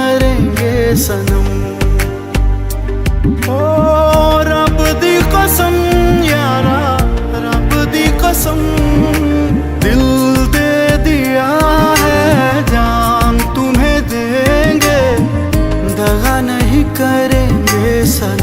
करेंगे सनम। ओ रब दी कसम यारा, रब दी कसम, दिल दे दिया है जान तुम्हें देंगे, दगा नहीं करेंगे सनम।